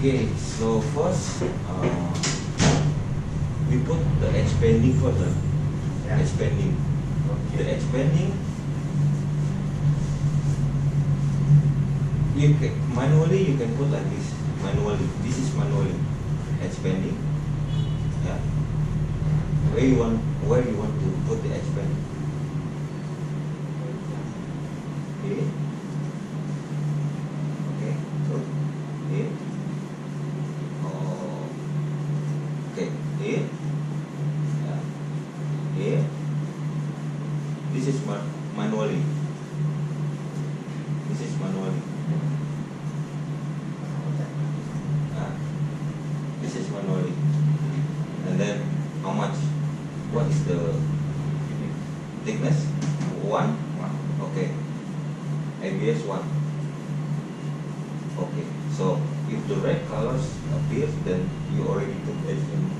Okay, so first we put the expanding first. Yeah. Expanding. Okay. The expanding, you can, manually you can put like this. Manually, this is manually expanding. Yeah. Where you want to put the expanding? Here. Okay. So here. Oh. Okay. Here. Yeah. Here. This is manually. This is manually. This is manually. And then how much? What is the thickness? 1? Okay. ABS 1. Okay. So if the red colors appears, then you already took action.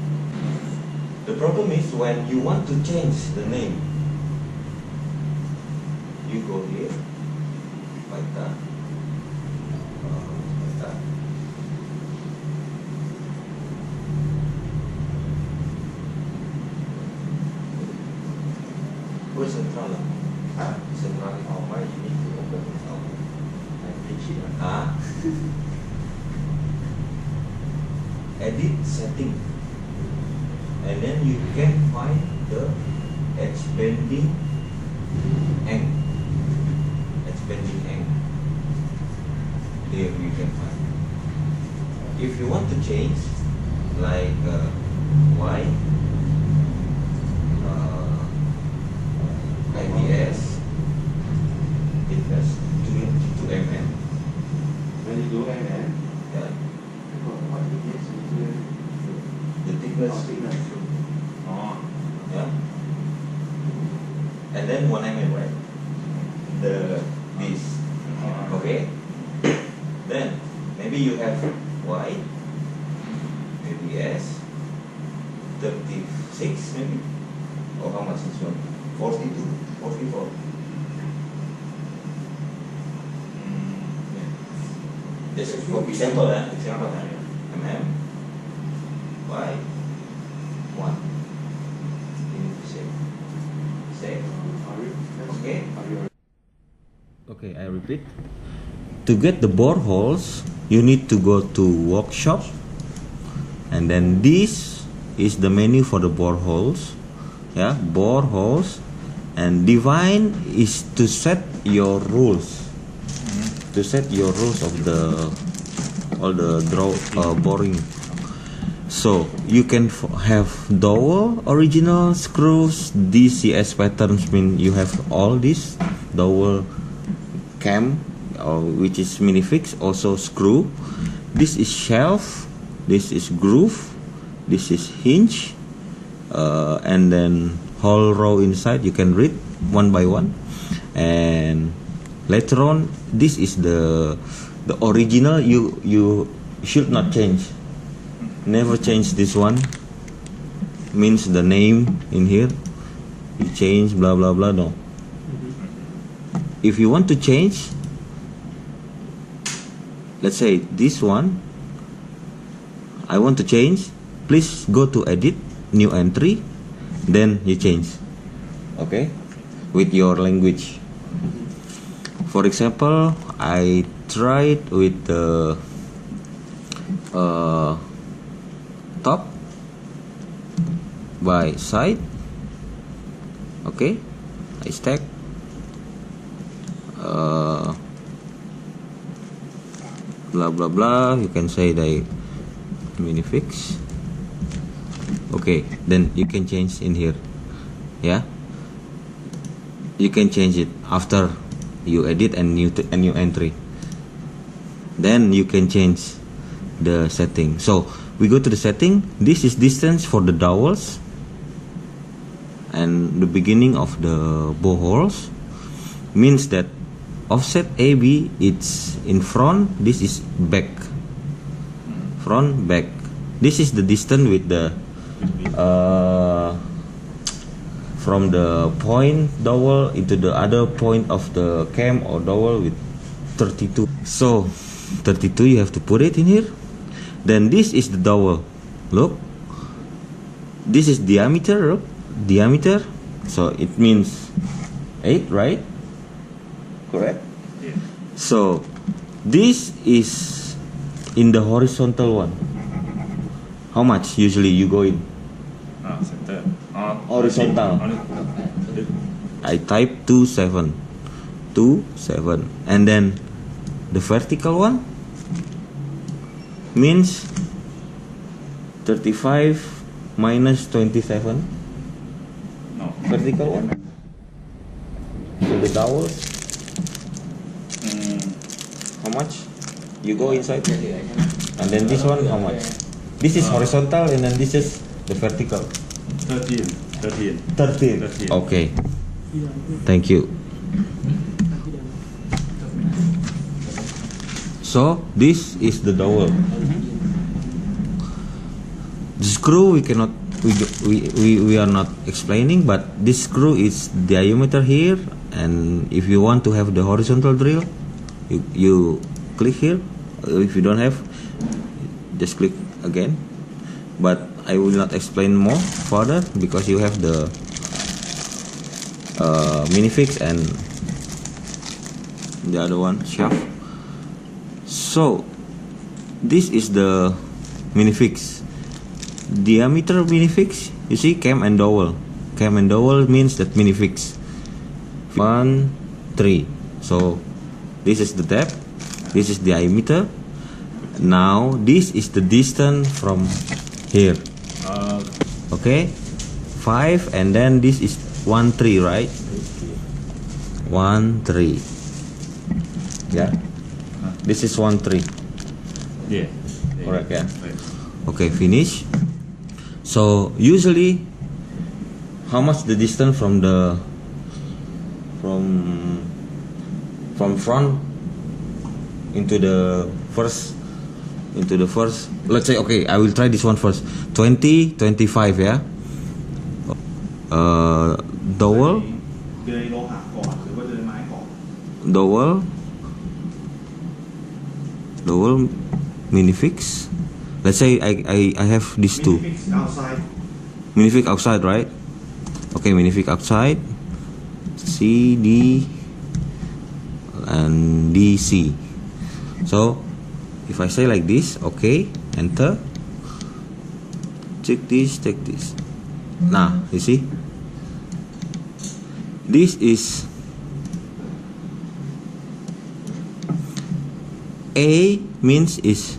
The problem is when you want to change the name, you go here, Pytha, Pytha. Where's central? Central. Oh, why you need to open it up and reach it? Edit setting, and then you can find the expanding angle. Expanding angle. Here you can find. If you want to change, like Y, IBS, thickness 2 mm. When you do MM, Yeah. what it is The thickness. thickness. Oh. Yeah. And then 1 mm, right? This. Okay. Then maybe you have Y, maybe S, 36 maybe. Or how much is one? 42, 44. This is for example, example, mm, Y, 1. Save. Okay. Okay, I repeat. To get the bore holes, you need to go to workshop, and then this is the menu for the bore holes. Yeah, bore holes, and define is to set your rules. To set your rules of the all the boring. So you can have dowel, original, screws, DCS patterns mean you have all this dowel, cam, which is minifix, also screw. This is shelf, this is groove, this is hinge, and then whole row inside. You can read one by one, and later on, this is the original. You should not change. Never change this one. Means the name in here. You change blah blah blah. No. If you want to change, let's say this one, I want to change. Please go to edit, new entry, then you change. Okay, with your language. For example, I tried with the top by side. Okay, I stack. Blah blah blah. You can say the minifix. Okay, then you can change in here. Yeah, you can change it after you edit and new entry. Then you can change the setting. So we go to the setting. This is distance for the dowels and the beginning of the bow holes. Means that offset AB it's in front. This is back. Front, back. This is the distance with the from the point dowel into the other point of the cam or dowel with 32. So 32 you have to put it in here. Then this is the dowel. Look. This is diameter. Look. Diameter. So it means 8, right? Correct? Yeah. So this is in the horizontal one. How much usually you go in? Center. Horizontal. I type 27. 27. And then the vertical one means 35 minus 27. No. Vertical one. So the dowel. How much? You go inside. And then this one, how much? This is horizontal and then this is the vertical. 13. 13. Okay. Thank you. So this is the dowel. The screw we cannot we are not explaining, but this screw is diameter here, and if you want to have the horizontal drill, you click here. If you don't have, just click again. But I will not explain more further because you have the minifix and the other one shaft. So this is the minifix. Diameter minifix. You see, cam and dowel. Cam and dowel means that minifix. 1, 3. So this is the depth. This is diameter. Now this is the distance from here. Okay, 5, and then this is 1, 3, right? 1, 3. Yeah. This is 1, 3. Yeah. Correct. Yeah. Okay, finish. So usually, how much the distance from the from front into the first? Let's say, okay, I will try this one first. 20, 25, yeah. Dowel. Dowel minifix. Let's say I have these two. Minifix outside, right? Okay, minifix outside. C, D, and DC. So if I say like this, okay, enter. Check this, take this. Now, you see? This is A means is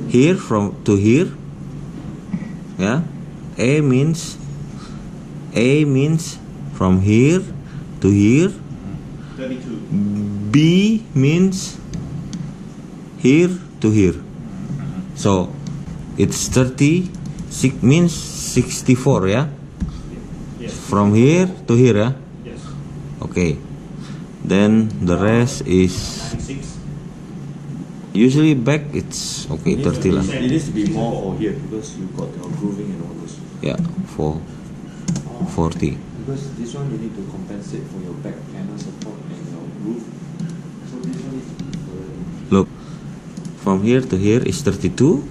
here from to here. Yeah? A means from here to here. 32. B means here to here. So it's 30 means 64, yeah? Yes. From here to here, yeah? Yes. Okay. Then the rest is 96. usually back it's okay, 30 lah. It needs to be more for here because you got your grooving and all those. Yeah, 40. Because this one you need to compensate for your back panel support and your roof. So this one is Look, from here to here is 32.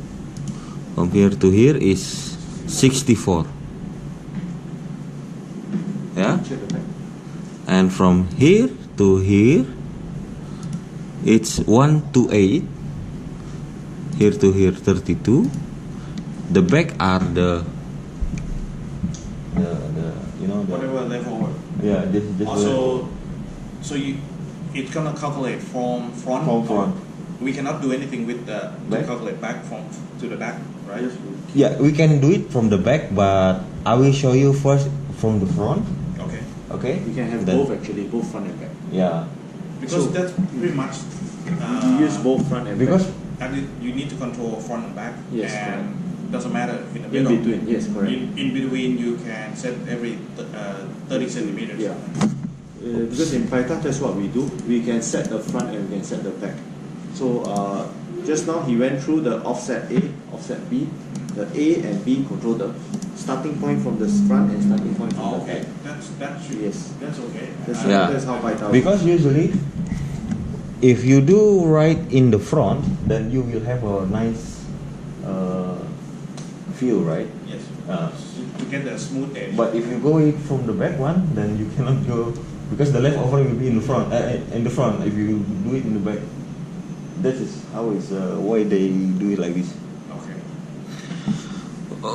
From here to here is 64. Yeah? check the back. And from here to here it's 1 to 8. Here to here 32. The back are the you know the, Whatever level. yeah, this Also, so it's gonna calculate from front. From front. We cannot do anything with the to Back? calculate back from to the back, right? yeah, we can do it from the back, but I will show you first from the front. Okay. Okay? You can have Then- both actually, both front and back. Yeah. Because So- that's pretty much. You use both front and Because back. And you need to control front and back. Yes, And doesn't matter in the In middle. between, yes, correct. In between, you can set every 30 centimeters. Yeah. Because in Pytha, that's what we do. We can set the front and we can set the back. So just now he went through the offset A, offset B. The A and B control the starting point from the front and starting point from Oh, the okay. back. Yes. That's okay. Yeah. That's how Pytha works. because usually if you do right in the front, then you will have a nice feel, right? Yes. Uh, To get the smooth edge. But if you go it from the back one, then you cannot go because the leftover will be in the front. In the front, if you do it in the back, that is how is why they do it like this. Okay.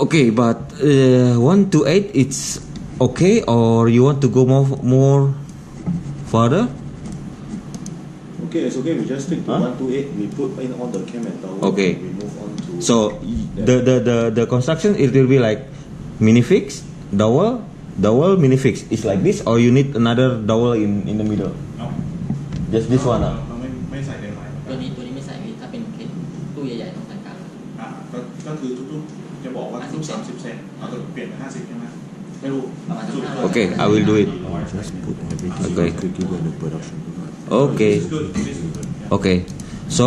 Okay, but 1 to 8, it's okay, or you want to go more further? Okay, it's okay. We just stick to 1 to 8. We put in all the cam and tower. Okay. We move on to. So the construction, it will be like minifix, dowel, minifix. It's like this, or you need another dowel in the middle. No. Just this one. ไม่ใส่เต็มไหม ตัวนี้ไม่ใส่พี่ถ้าเป็นเคสตู้ใหญ่ๆต้องใส่กลาง ก็คือทุกๆจะบอกว่าทุก30 เซนเอาตัวเปลี่ยนเป็น50 ใช่ไหมไม่รู้ ประมาณ Okay, I will do it. Just put everything Okay. quickly when the production. Okay. This is good. This is good. Okay. So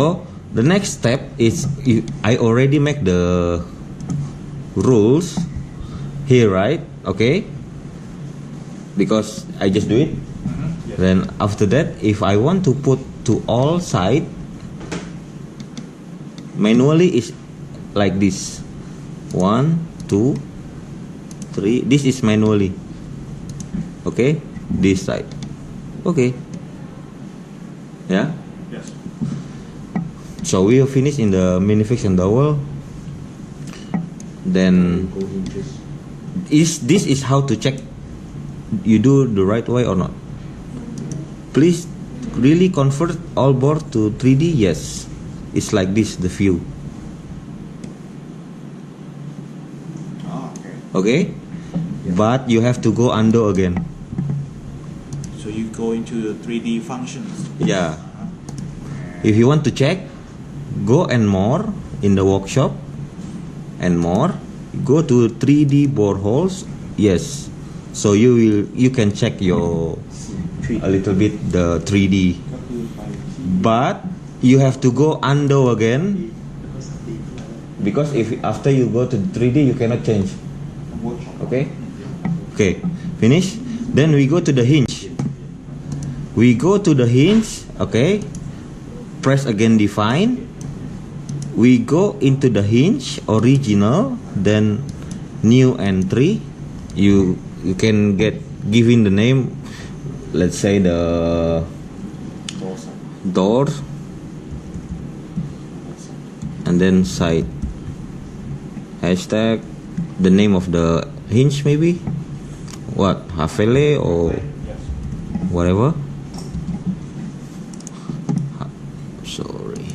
the next step is I already make the rules here, right? Okay. Because I just do it. Then after that, if I want to put to all side, manually is like this. 1, 2, 3. This is manually. Okay. This side. Okay. Yeah. Yes. So we are finished in the minifix and dowel. Then Go inches. this is how to check you do the right way or not. Please really convert all board to 3D. Yes, it's like this, the view. Okay. But you have to go under again. So you go into the 3D functions. Yeah. If you want to check, go and more in the workshop and more. Go to 3D boreholes. Yes. So you can check your a little bit the 3D. But you have to go under again because if after you go to 3D you cannot change. Okay? Okay. Finish. Then we go to the hinge. We go to the hinge. Okay. Press again define. We go into the hinge original, then new entry. You can giving the name, let's say the door, and then side. Hashtag the name of the hinge maybe. What, Hafele or whatever. Sorry.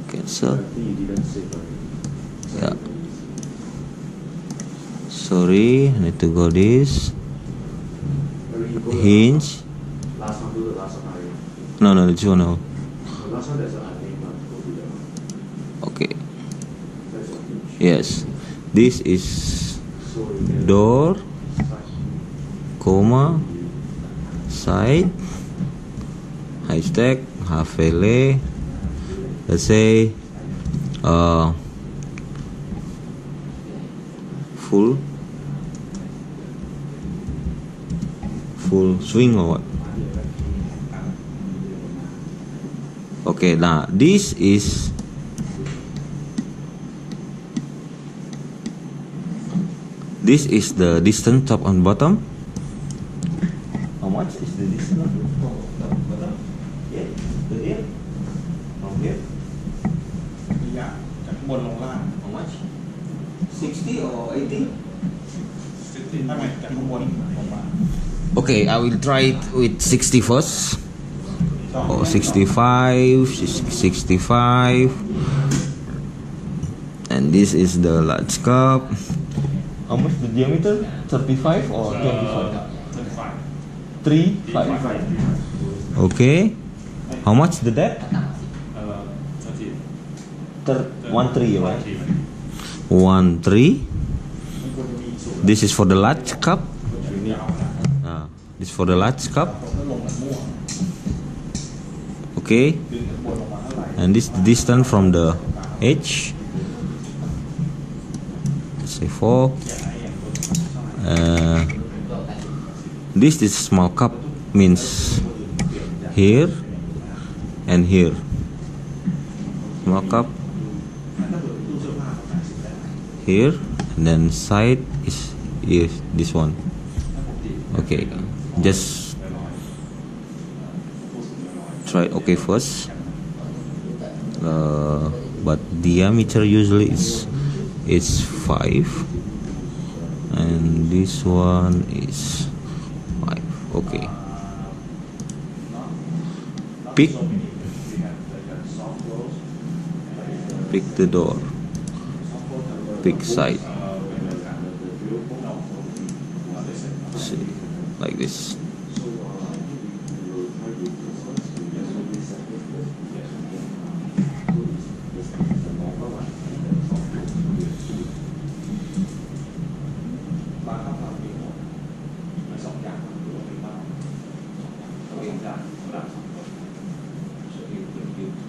Cancel. I think you didn't save. Yeah. Sorry, I need to go this hinge. Last one, do the last one. No, this one. No. The last one, there's an unnamed one. Go to that one. Okay. That's your hinge. Yes. This is So you can door, comma, side, hashtag, Hafele. Let's say full swing or what? Okay, now this is the distance top and bottom. How much is the distance? Bottom? Yeah, here. From here. ระยะจากข้างบนลงล่าง How much? 60 or 80? ถ้าไม่จากข้างบนลงมา Okay, I will try it with 60 first. Oh, 65, 65. And this is the large cup. How much the diameter? 35 or 25? 35. Okay. How much the depth? 1.3, right? 1.3. This is for the large cup. This is for the large cup. Okay. And this distance from the edge. Let's say 4. This is small cup, means here and here. Small cup here, and then side is this one. Okay, just try okay first. But diameter usually is 5, and this one is 5. Okay. Pick the door. Pick side. See, like this.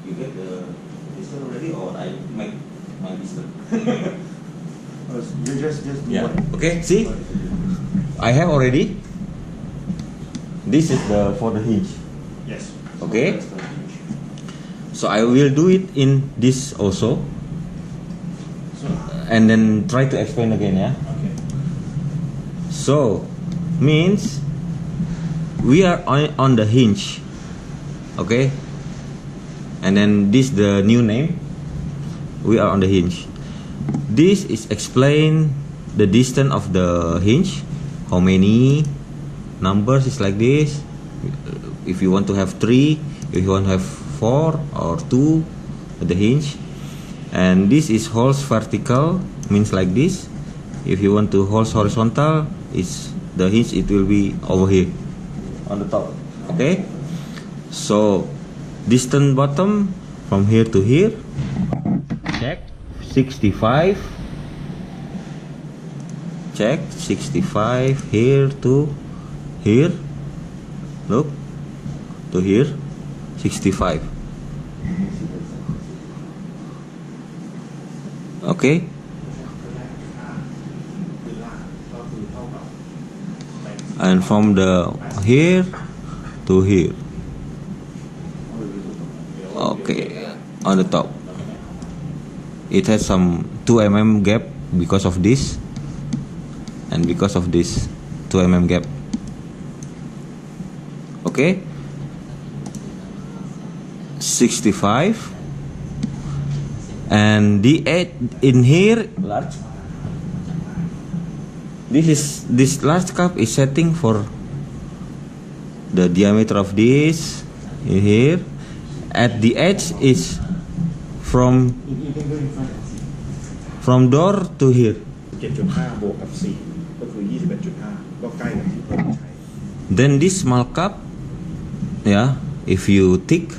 You get the distance already, or I make my distance? You just do Yeah. what? Okay. See, I have already. This is for the hinge. Yes. Okay. So I will do it in this also, So, and then try to explain again. Yeah. okay. So means we are on the hinge. Okay. And then this the new name. We are on the hinge. This is explain the distance of the hinge. How many numbers is like this. If you want to have 3, if you want to have 4 or 2 at the hinge. And this is holes vertical, means like this. If you want to holes horizontal, is the hinge, it will be over here on the top. Okay. So distance bottom from here to here, check 65, check 65 here to here, look to here 65. Okay. And from the here to here. Okay, on the top. It has some 2 mm gap because of this, and because of this 2 mm gap. Okay, 65, and the edge in here large. This large cup is setting for the diameter of this in here. At the edge is from door to here. 7.5 บวกกับ 4 ก็คือ 21.5 ก็ใกล้กับที่เพิ่มใช้ Then this small cup, yeah, if you tick,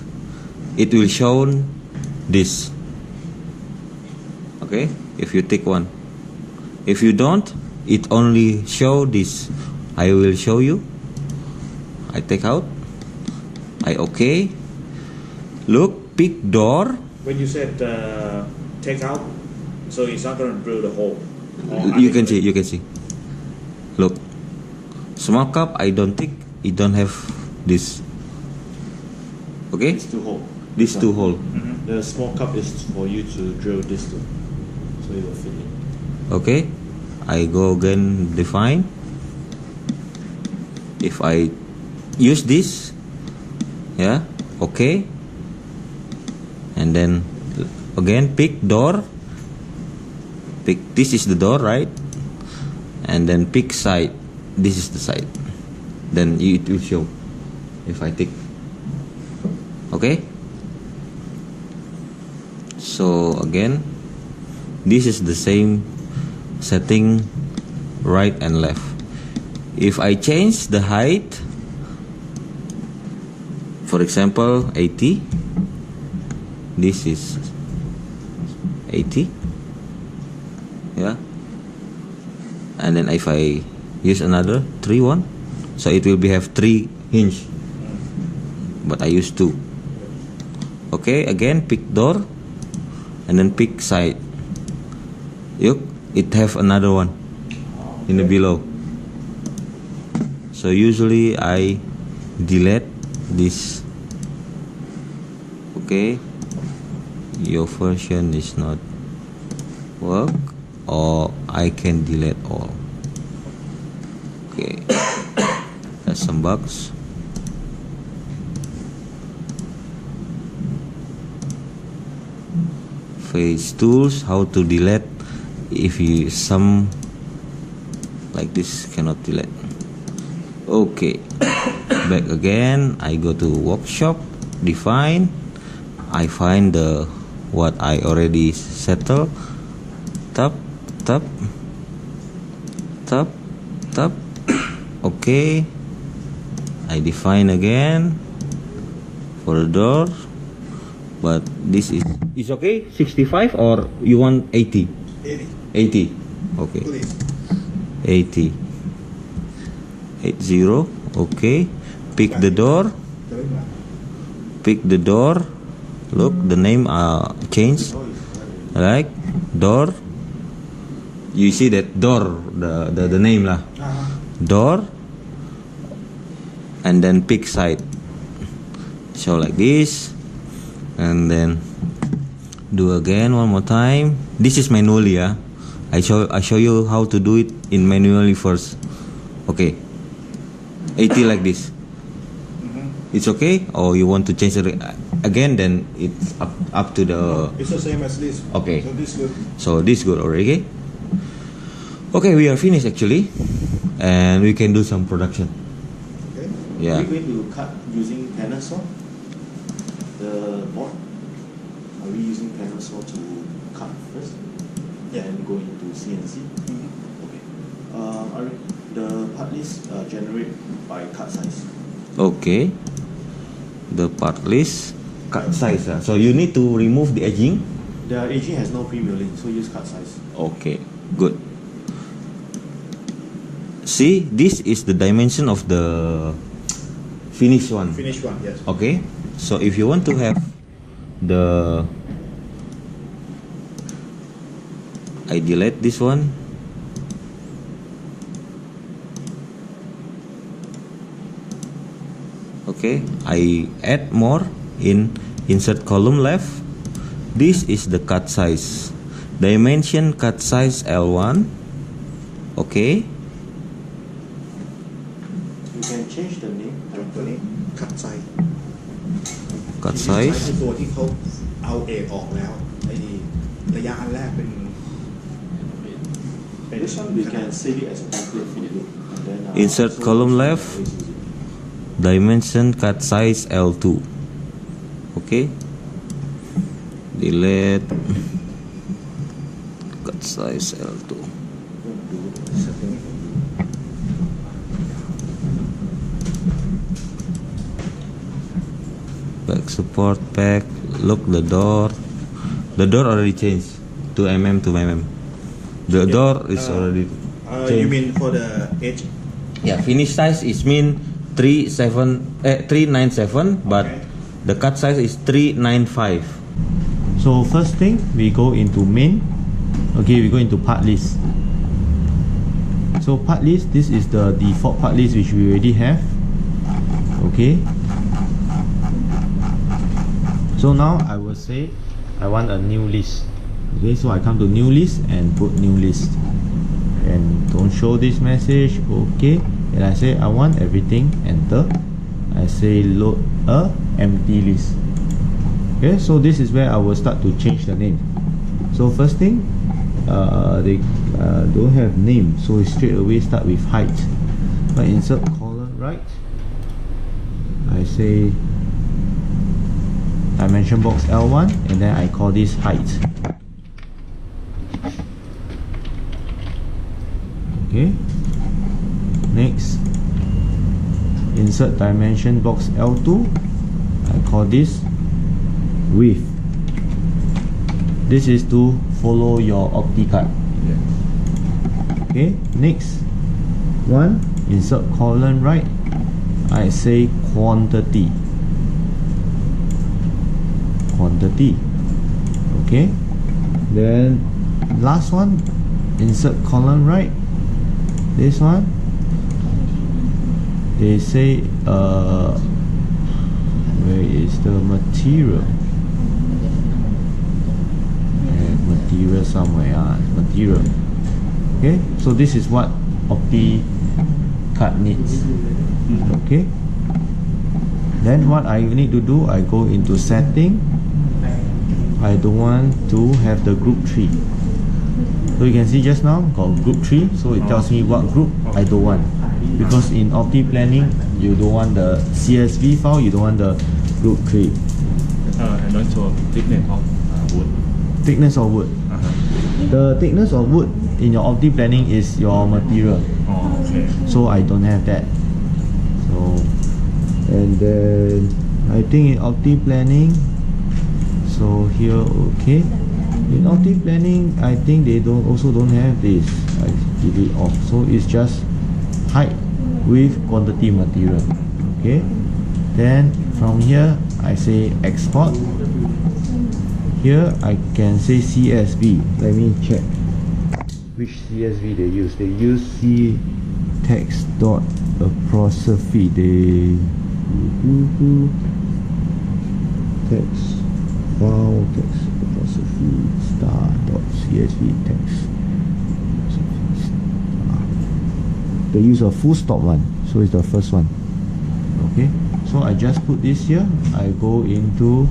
it will show this. Okay, if you tick one. If you don't, it only show this. I will show you. I take out. I okay. Look, pick door. When you said take out, so it's not going to drill the hole. You can see. Look, small cup, I don't tick. It don't have this. Okay, It's 2 hole. this 2 hole. The small cup is for you to drill this to, so it will fit in. Okay, I go again define. If I use this, yeah, okay, and then again pick door. Pick, this is the door, right? And then pick side. This is the side. Then it will show if I tick. Okay, so again, this is the same setting, right and left. If I change the height, for example 80, this is 80, yeah, and then if I use another 3-1, so it will be have 3 hinge, but I use 2. Okay, again pick door and then pick side. Look, it have another one in the below. So usually I delete this. Okay, your version is not work, or I can delete all. Okay, that's some bugs. Face tools, how to delete if you some like this cannot delete. Okay, back again. I go to workshop, define. I find the what I already settled. Tap, tap, tap, tap. Okay, I define again for the door, but this is okay. 65 or you want 80? 80. Okay. 80. 80. Okay. Pick the door. Pick the door. Look, the name changed. Right? Door. You see that door, the name lah. Door. And then pick side. Show like this. And then do again one more time. This is manually, yeah. I show you how to do it in manually first. Okay. 80 like this. It's okay, or you want to change it again? Then it's up to the. It's the same as this. Okay. So this good. So this good already. Okay, we are finished actually, and we can do some production. Okay. Yeah. Are we going to cut using panel saw? The board? Are we using panel saw to cut first? Yeah. And go into CNC? Okay. The part list generate by cut size. Okay. The part list cut size. So you need to remove the edging. The edging has no pre-milling, so use cut size. Okay, good. See, this is the dimension of the finished one. Finish one, yes. Okay, so if you want to have the, I delete this one. Okay, I add more in insert column left. This is the cut size. Dimension cut size L1. Okay. You can change the name. ตัวนี้คัดไซส์ Cut size. คือตัวที่เขาเอาเอกออกแล้วไอ้ระยะอันแรกเป็น This one we can save it as a template for you. And then, Insert so column we can left. always use it. Dimension cut size L2. Okay. Delete. Cut size L2. Back support back. Look the door. The door already changed to mm to mm. The door is already You changed. mean for the edge? Yeah, finish size is mean 397, but Okay. the cut size is 395. So first thing, we go into main. Okay, we go into part list. So part list, this is the default part list which we already have. Okay. So now I will say I want a new list. Okay, so I come to new list and put new list. And don't show this message. Okay. And I say I want everything. Enter. I say load a empty list. Okay, so this is where I will start to change the name. So first thing, they don't have name, so we straight away start with height. But insert column right, I say dimension box L1, and then I call this height. Okay. Next, insert dimension box L2. I call this width. This is to follow your OptiCard. Okay, next one, insert colon right. I say quantity. Quantity. Okay. Then last one, insert colon right. This one, they say where is the material? Material somewhere. Material. Okay, so this is what OptiCAD needs. Okay, then what I need to do, I go into setting. I don't want to have the group 3. So you can see just now got group 3, so it tells me what group I don't want. Because in Opti planning, you don't want the CSV file, you don't want the group 3. And also thickness of wood. Thickness of wood. The thickness of wood in your Opti planning is your material. Oh, okay. So I don't have that. So, and then I think in Opti planning, so here, okay. In Opti planning, I think they also don't have this. I delete off. So it's just height with quantity material. Okay. Then from here, I say export. Here I can say CSV. Let me check which CSV they use. They use text.apostrophe. They text file text apostrophe star.csv text. They use a full stop one, so it's the first one. Okay, so I just put this here. I go into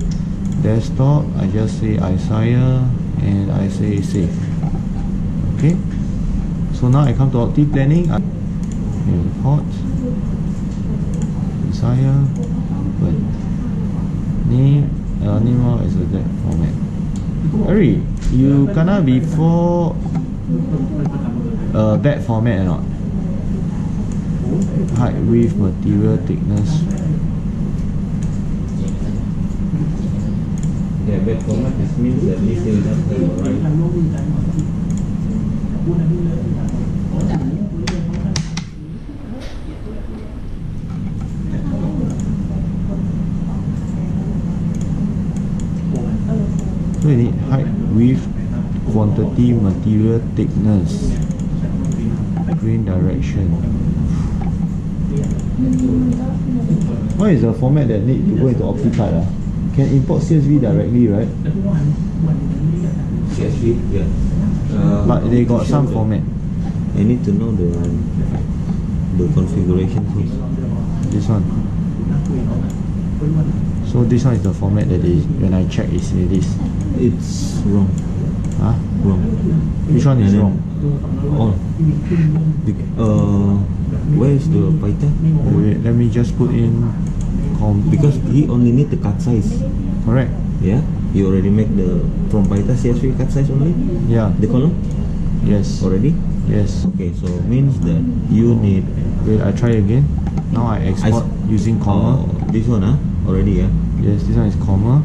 desktop. I just say Isaiah and I say save. Okay, so now I come to Opti planning. I import Isaiah, but name animal is a that format. Ari, you gonna before that format or not? Height, width, material, thickness. Yeah, bad format this means that this is not the right. So you need height, width, quantity, material, thickness, green direction. What is the format that need to go into OptiCAD? Can import CSV directly, right? CSV, yeah. But they got some format. I need to know the configuration first. This one. So this one is the format that is, when I check is this. It's wrong. Huh? Wrong. Which one is wrong? On. Where is the Pytha? Wait, let me just put in Because he only need the cut size. correct. Yeah. You already make the from Pytha CSV cut size only. Yeah. The column Yes. already. Yes. Okay, so means that you need. Wait, I try again. Now I export using comma. This one, already, yeah. Yes, this one is comma.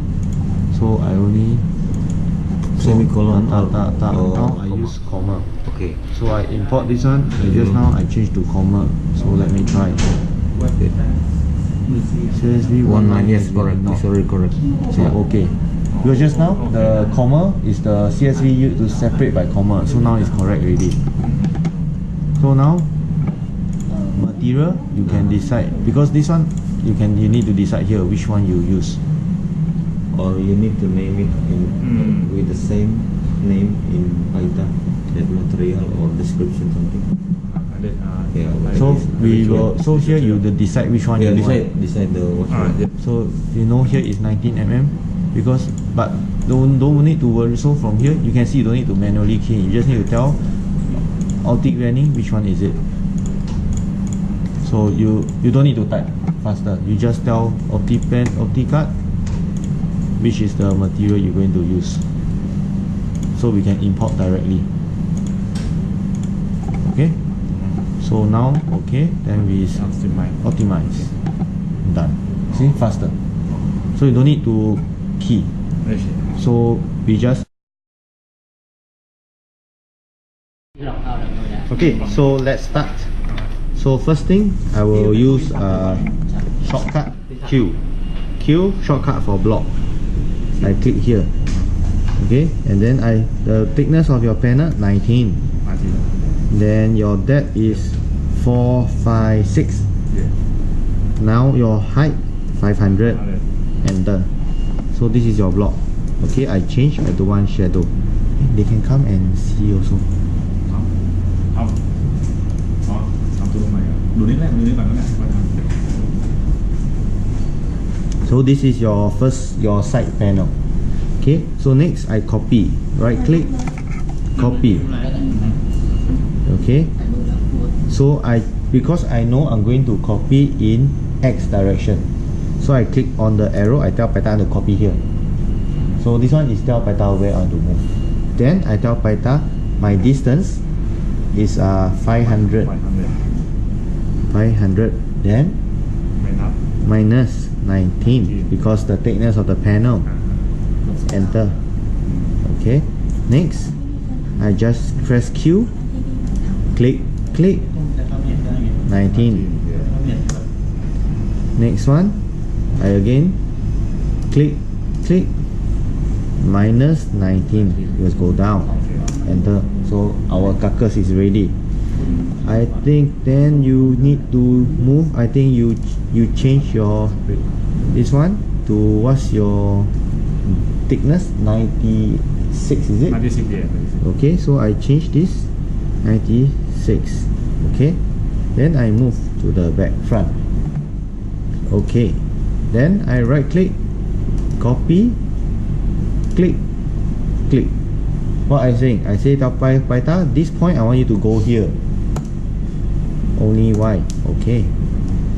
So I only Semicolon. Now I comma. use comma. Okay. So I import this one. And just now I change to comma. So let me try. Okay. CSV 19, yes, correct. No. It's already correct. So okay. Because just now the comma is the CSV used to separate by comma. So now it's correct already. So now material you can decide, because this one you need to decide here which one you use. Or you need to name it in with the same name in Pytha, that material or description something. Yeah. So we will. So here you decide which one Yeah, you want. decide the what. So you know here is 19 mm, because but don't need to worry. So from here you can see you don't need to manually key. You just need to tell Optic Planning which one is it. So you don't need to type faster. You just tell OptiCAD which is the material you're going to use. So we can import directly. Okay. So now okay, then we optimize. Done. See, faster. So you don't need to key. So we just okay. So let's start. So first thing, I will use shortcut Q shortcut for block. I click here. Okay, and then the thickness of your panel 19. Then your depth is 456. Now your height 500. Enter. So this is your block. Okay, I change. I don't want shadow. They can come and see also. ำนี้ก่อนนั่นแหละ So this is your side panel. Okay, so next I copy, right click, copy. Okay, so because I know I'm going to copy in X direction, so I click on the arrow, I tell Pytha to copy here. So this one is tell Pytha where I want to move. Then I tell Pytha my distance is 500. Then minus 19 because the thickness of the panel. Enter. Okay, next I just press Q, click 19. Next one I again click minus 19. Just go down, enter. So our carcass is ready. I think then you need to move. I think you change your this one to what's your thickness, 96 is it? 96 yeah. Okay, so I change this 96. Okay, then I move to the back front. Okay, then I right click, copy, click. What I saying? I say Pytha, this point I want you to go here. Only Y. Okay,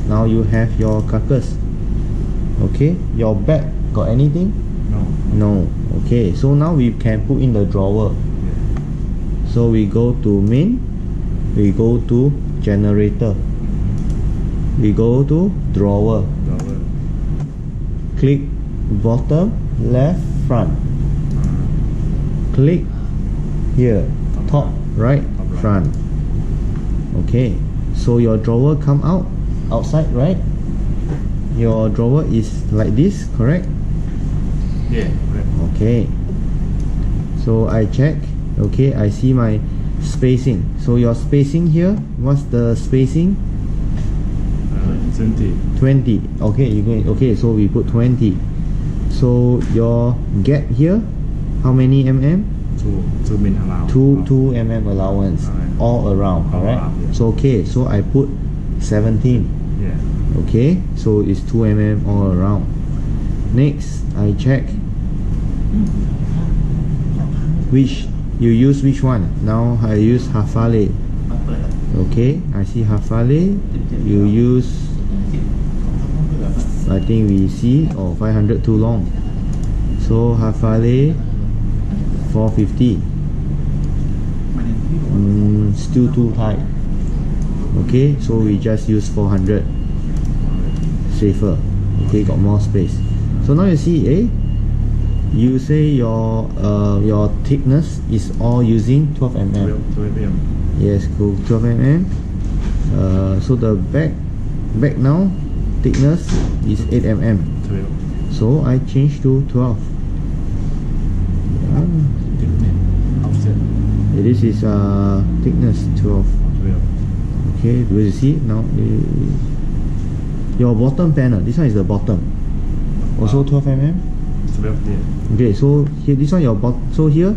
now you have your carcass. Okay, your back got anything? No. Okay, so now we can put in the drawer. So we go to main, we go to generator, we go to drawer, click bottom, left, front, click here, top, right, front. Okay, so your drawer come outside, right? Your drawer is like this, correct? Yeah, correct. Okay, so I check. Okay, I see my spacing. So your spacing here, what's the spacing? 20. Okay, you going? Okay, so we put 20. So your gap here, how many mm? 2 min allow. 2 mm allowance all around, correct? Yeah. So okay, so I put 17. Yeah. Okay, so it's 2 mm all around. Next, I check which you use which one. Now I use Hafale. Okay, I see Hafale. You use, I think we see 500 too long. So Hafale 450. Still too tight. Okay, so we just use 400. Safer. Okay, got more space. So now you see, you say your thickness is all using 12 mm. 12 mm. Yes, go 12 mm. So the back now thickness is 8 mm. 12. So I change to 12. Offset. This is thickness 12. 12. Okay, do you see now? Your bottom panel. This one is the bottom. Also 12 mm. 12 yeah. Okay, so here this one so here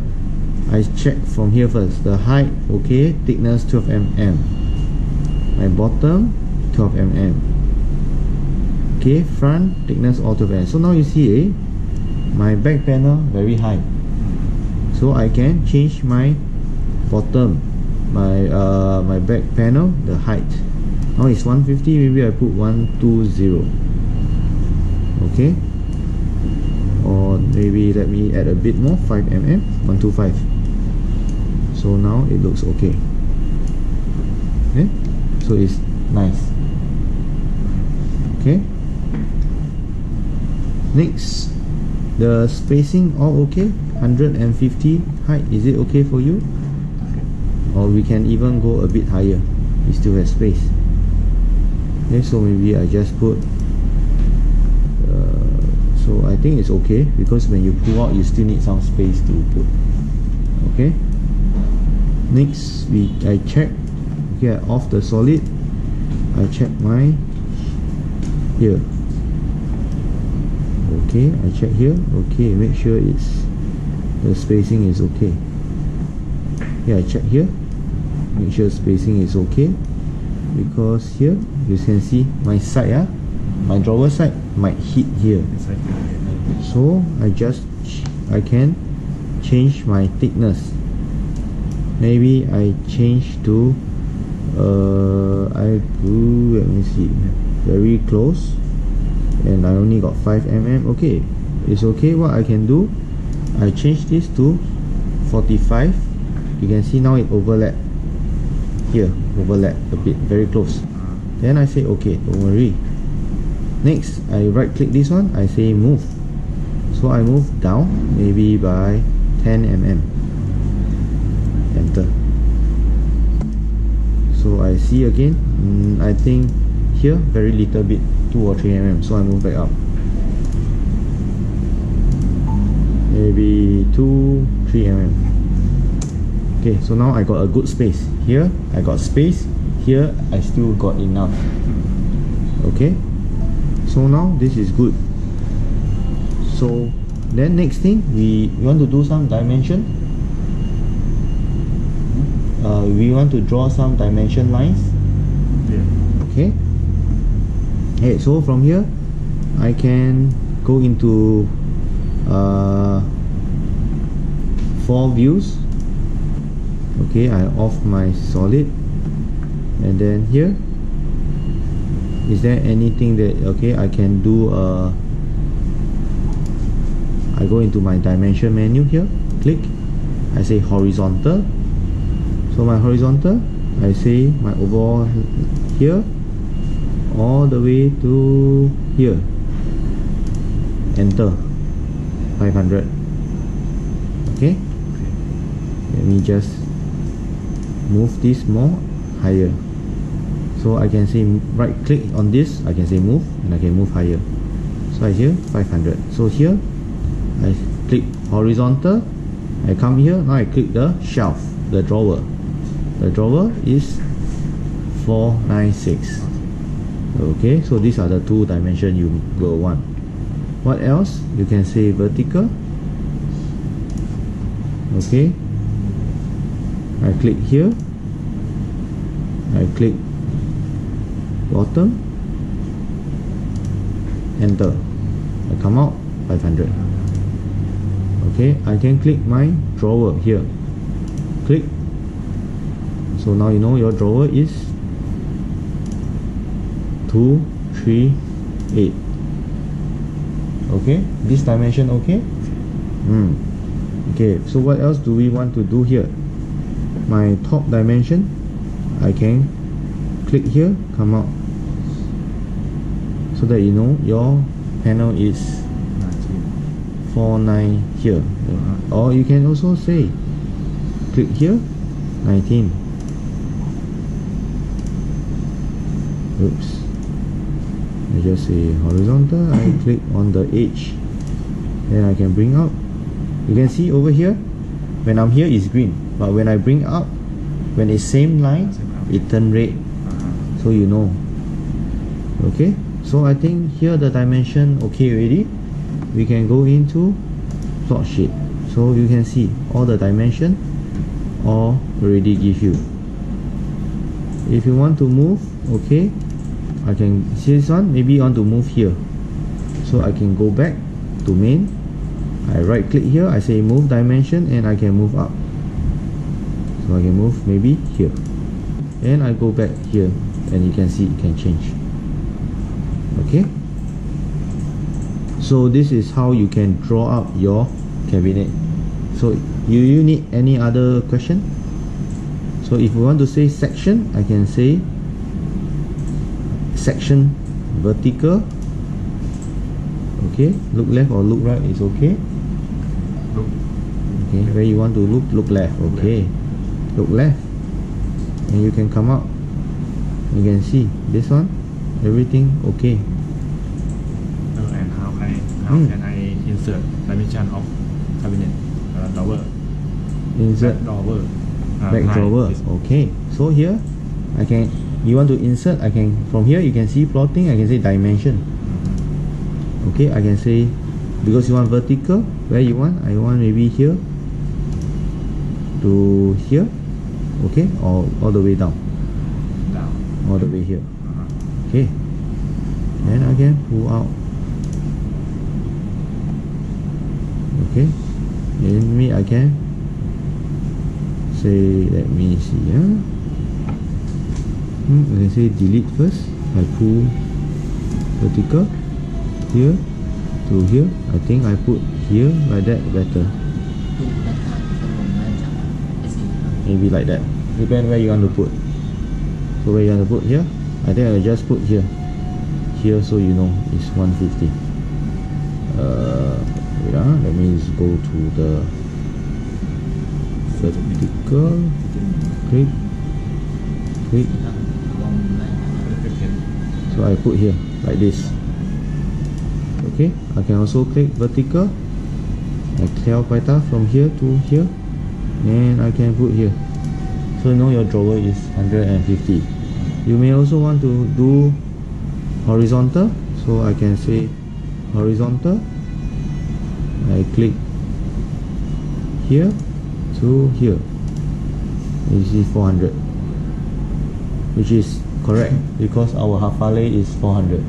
I check from here first. The height, okay, thickness 12 mm. My bottom 12 mm. Okay, front thickness all 12 mm. So now you see my back panel very high. So I can change my bottom, my back panel, the height. Now it's 150, maybe I put 120. Okay, or maybe let me add a bit more, 5 mm, 125. So now it looks okay. Okay, so it's nice. Okay, next, the spacing all okay. 150 height, is it okay for you? Or we can even go a bit higher, we still have space. Okay, so maybe I just put so I think it's okay, because when you pull out you still need some space to put. Okay, next I check. Okay, I off the solid. I check my here. Okay, I check here. Okay, make sure it's the spacing is okay. Yeah, I check here, make sure spacing is okay. because here you can see my side, my drawer side might hit here. So I can change my thickness. Maybe I change to I do, let me see, very close, and I only got 5 mm. Okay, it's okay. What I can do, I change this to 45. You can see now it overlap here, overlap a bit, very close. Then I say okay, don't worry. Next, I right click this one, I say move. So I move down maybe by 10 mm. Enter. So I see again, I think here very little bit, 2 or 3 mm. So I move back up. Maybe 2, 3 mm. Okay, so now I got a good space. Here I got space. Here I still got enough. Okay. So now this is good. So then next thing we want to do some dimension. We want to draw some dimension lines. Okay. Hey, so from here I can go into 4 views. Okay, I off my solid, and then here, is there anything that, okay, I can do I go into my dimension menu here, click, I say horizontal. So my horizontal, I say my overall here all the way to here. Enter. 500. Okay, let me just move this more higher. So I can say right click on this, I can say move, and I can move higher. So I here 500. So here I click horizontal, I come here, now I click the shelf, the drawer. The drawer is 496. Okay, so these are the 2 dimensions you will want. What else? You can say vertical. Okay, I click here, I click bottom, enter, I come out 500. Okay, I can click my drawer here, click. So now you know your drawer is 238. Okay, this dimension okay? Okay, so what else do we want to do here? My top dimension, I can click here, come out, so that you know your panel is 49 here. Or you can also say click here, 19. Oops, I just say horizontal, I click on the edge, then I can bring out. You can see over here, when I'm here it's green, but when I bring up, when it's same line, it turn red. So you know. Okay, so I think here the dimension okay already. We can go into plot sheet. So you can see all the dimension all already give you. If you want to move, okay, I can see this one, maybe I want to move here. So I can go back to main, I right click here, I say move dimension, and I can move up. So I can move maybe here, and I go back here, and you can see it can change. Okay, so this is how you can draw up your cabinet. So you need any other question? So if you want to say section, I can say section vertical. Okay, look left or look right is okay. Okay, where you want to look left. Okay, look left, and you can come out. You can see this one, everything okay. And how can I insert dimension of cabinet drawer? Insert drawer. Back drawer. Okay, so here I can, you want to insert, I can, from here you can see plotting, I can say dimension. Okay, I can say, because you want vertical, where you want, I want maybe here to here. Okay, or all the way down. all the way here. Okay. Then again pull out. Okay. Then I can say, let me see. I can say delete first. I pull vertical here to here. I think I put here like that better. Maybe like that. Depend where you want to put. So where you want to put here? I think I just put here. Here, so you know it's 150. Let me just go to the vertical. Click. So I put here like this. Okay, I can also click vertical. I tell Pytha from here to here, and I can put here. So now your drawer is 150. You may also want to do horizontal, so I can say horizontal. I click here to here. You see 400, which is correct because our hafale is 400.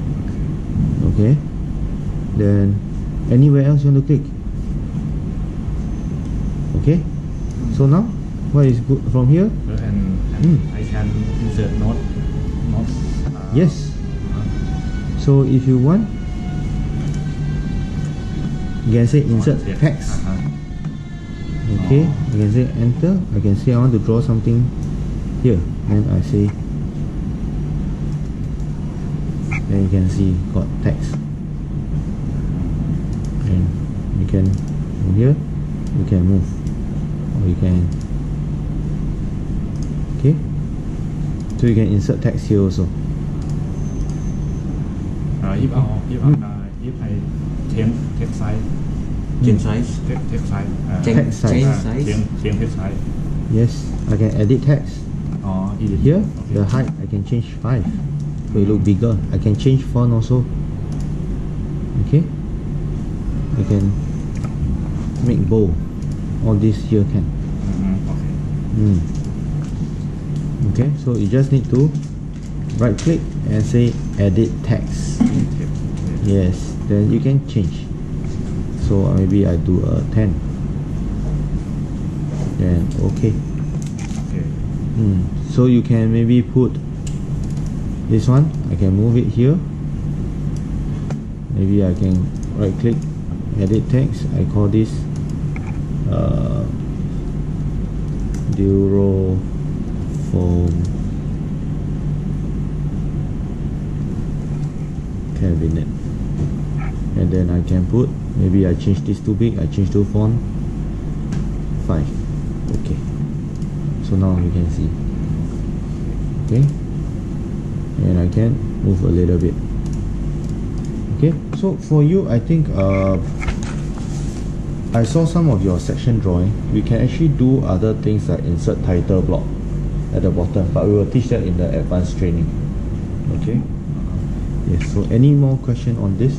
Okay. Then anywhere else you want to click. Okay. So now what is good from here? And I can insert notes. Yes. So if you want, you can say insert text. Okay, I can say enter. I can say I want to draw something here. Then I say, then you can see got text. And you can from here, you can move, or you can. Okay. So you can insert text here also. If I text size. Change size. Text size. Change size. Change text size. Yes, I can edit text. Edit. Here, Okay. the height I can change 5, so it look bigger. I can change font also. Okay, I can make bold. All this here can. Okay, so you just need to right click and say edit text. Yes, then you can change. So maybe I do a 10. Then okay. So you can maybe put this one. I can move it here. Maybe I can right click, edit text. I call this Duro form cabinet, and then I can put, maybe I change this too big, I change to font 5. Okay, so now you can see. Okay, and I can move a little bit. Okay, so for you, I think I saw some of your section drawing. We can actually do other things like insert title block at the bottom, but we will teach that in the advanced training. Okay. Yes, so any more question on this?